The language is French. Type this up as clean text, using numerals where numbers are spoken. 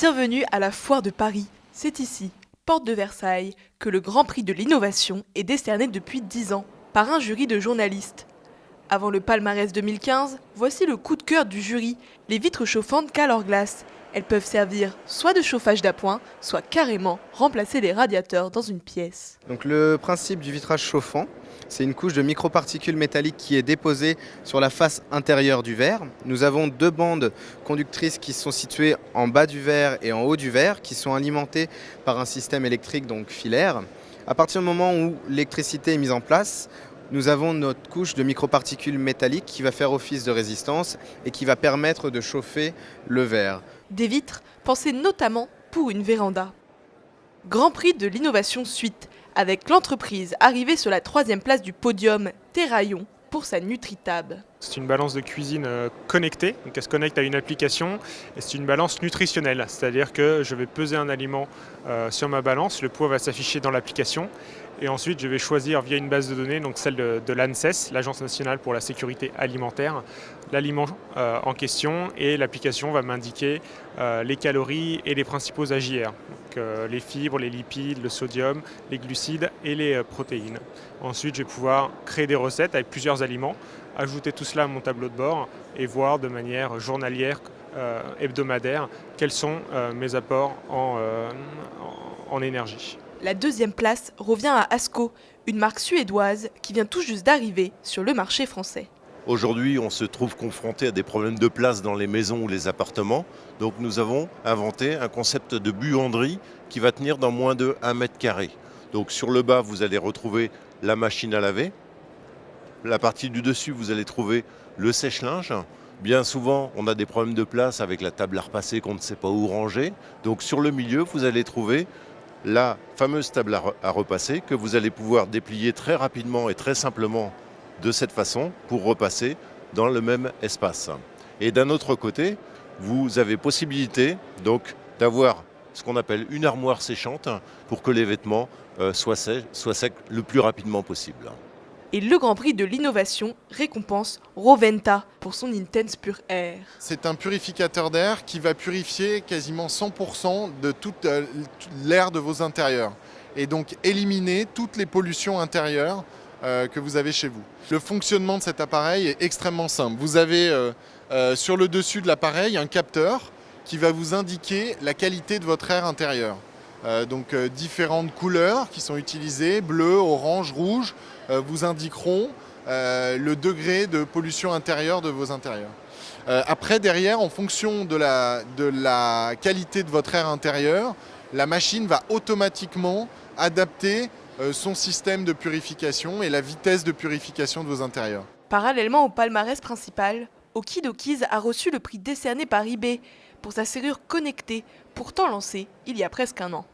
Bienvenue à la Foire de Paris. C'est ici, porte de Versailles, que le Grand Prix de l'innovation est décerné depuis 10 ans par un jury de journalistes. Avant le palmarès 2015, voici le coup de cœur du jury, les vitres chauffantes Calor Glass. Elles peuvent servir soit de chauffage d'appoint, soit carrément remplacer les radiateurs dans une pièce. Donc le principe du vitrage chauffant, c'est une couche de microparticules métalliques qui est déposée sur la face intérieure du verre. Nous avons deux bandes conductrices qui sont situées en bas du verre et en haut du verre, qui sont alimentées par un système électrique donc filaire. À partir du moment où l'électricité est mise en place, nous avons notre couche de microparticules métalliques qui va faire office de résistance et qui va permettre de chauffer le verre. Des vitres pensées notamment pour une véranda. Grand Prix de l'innovation suite, avec l'entreprise arrivée sur la 3e place du podium, Terraillon, pour sa NutriTab. C'est une balance de cuisine connectée, donc elle se connecte à une application et c'est une balance nutritionnelle, c'est-à-dire que je vais peser un aliment sur ma balance, le poids va s'afficher dans l'application et ensuite je vais choisir via une base de données, donc celle de l'ANSES, l'Agence nationale pour la sécurité alimentaire, l'aliment en question et l'application va m'indiquer les calories et les principaux AJR, donc les fibres, les lipides, le sodium, les glucides et les protéines. Ensuite je vais pouvoir créer des recettes avec plusieurs aliments, ajouter tout cela à mon tableau de bord et voir de manière journalière, hebdomadaire, quels sont mes apports en énergie. La 2e place revient à Asco, une marque suédoise qui vient tout juste d'arriver sur le marché français. Aujourd'hui, on se trouve confronté à des problèmes de place dans les maisons ou les appartements. Donc nous avons inventé un concept de buanderie qui va tenir dans moins de 1 mètre carré. Donc sur le bas, vous allez retrouver la machine à laver. La partie du dessus, vous allez trouver le sèche-linge. Bien souvent, on a des problèmes de place avec la table à repasser qu'on ne sait pas où ranger. Donc sur le milieu, vous allez trouver la fameuse table à repasser que vous allez pouvoir déplier très rapidement et très simplement de cette façon pour repasser dans le même espace. Et d'un autre côté, vous avez possibilité donc d'avoir ce qu'on appelle une armoire séchante pour que les vêtements soient secs le plus rapidement possible. Et le Grand Prix de l'innovation récompense Roventa pour son Intense Pure Air. C'est un purificateur d'air qui va purifier quasiment 100% de toute l'air de vos intérieurs et donc éliminer toutes les pollutions intérieures que vous avez chez vous. Le fonctionnement de cet appareil est extrêmement simple. Vous avez sur le dessus de l'appareil un capteur qui va vous indiquer la qualité de votre air intérieur. Donc différentes couleurs qui sont utilisées, bleu, orange, rouge, vous indiqueront le degré de pollution intérieure de vos intérieurs. Après, derrière, en fonction de la qualité de votre air intérieur, la machine va automatiquement adapter son système de purification et la vitesse de purification de vos intérieurs. Parallèlement au palmarès principal, Okidokis a reçu le prix décerné par eBay pour sa serrure connectée, pourtant lancée il y a presque 1 an.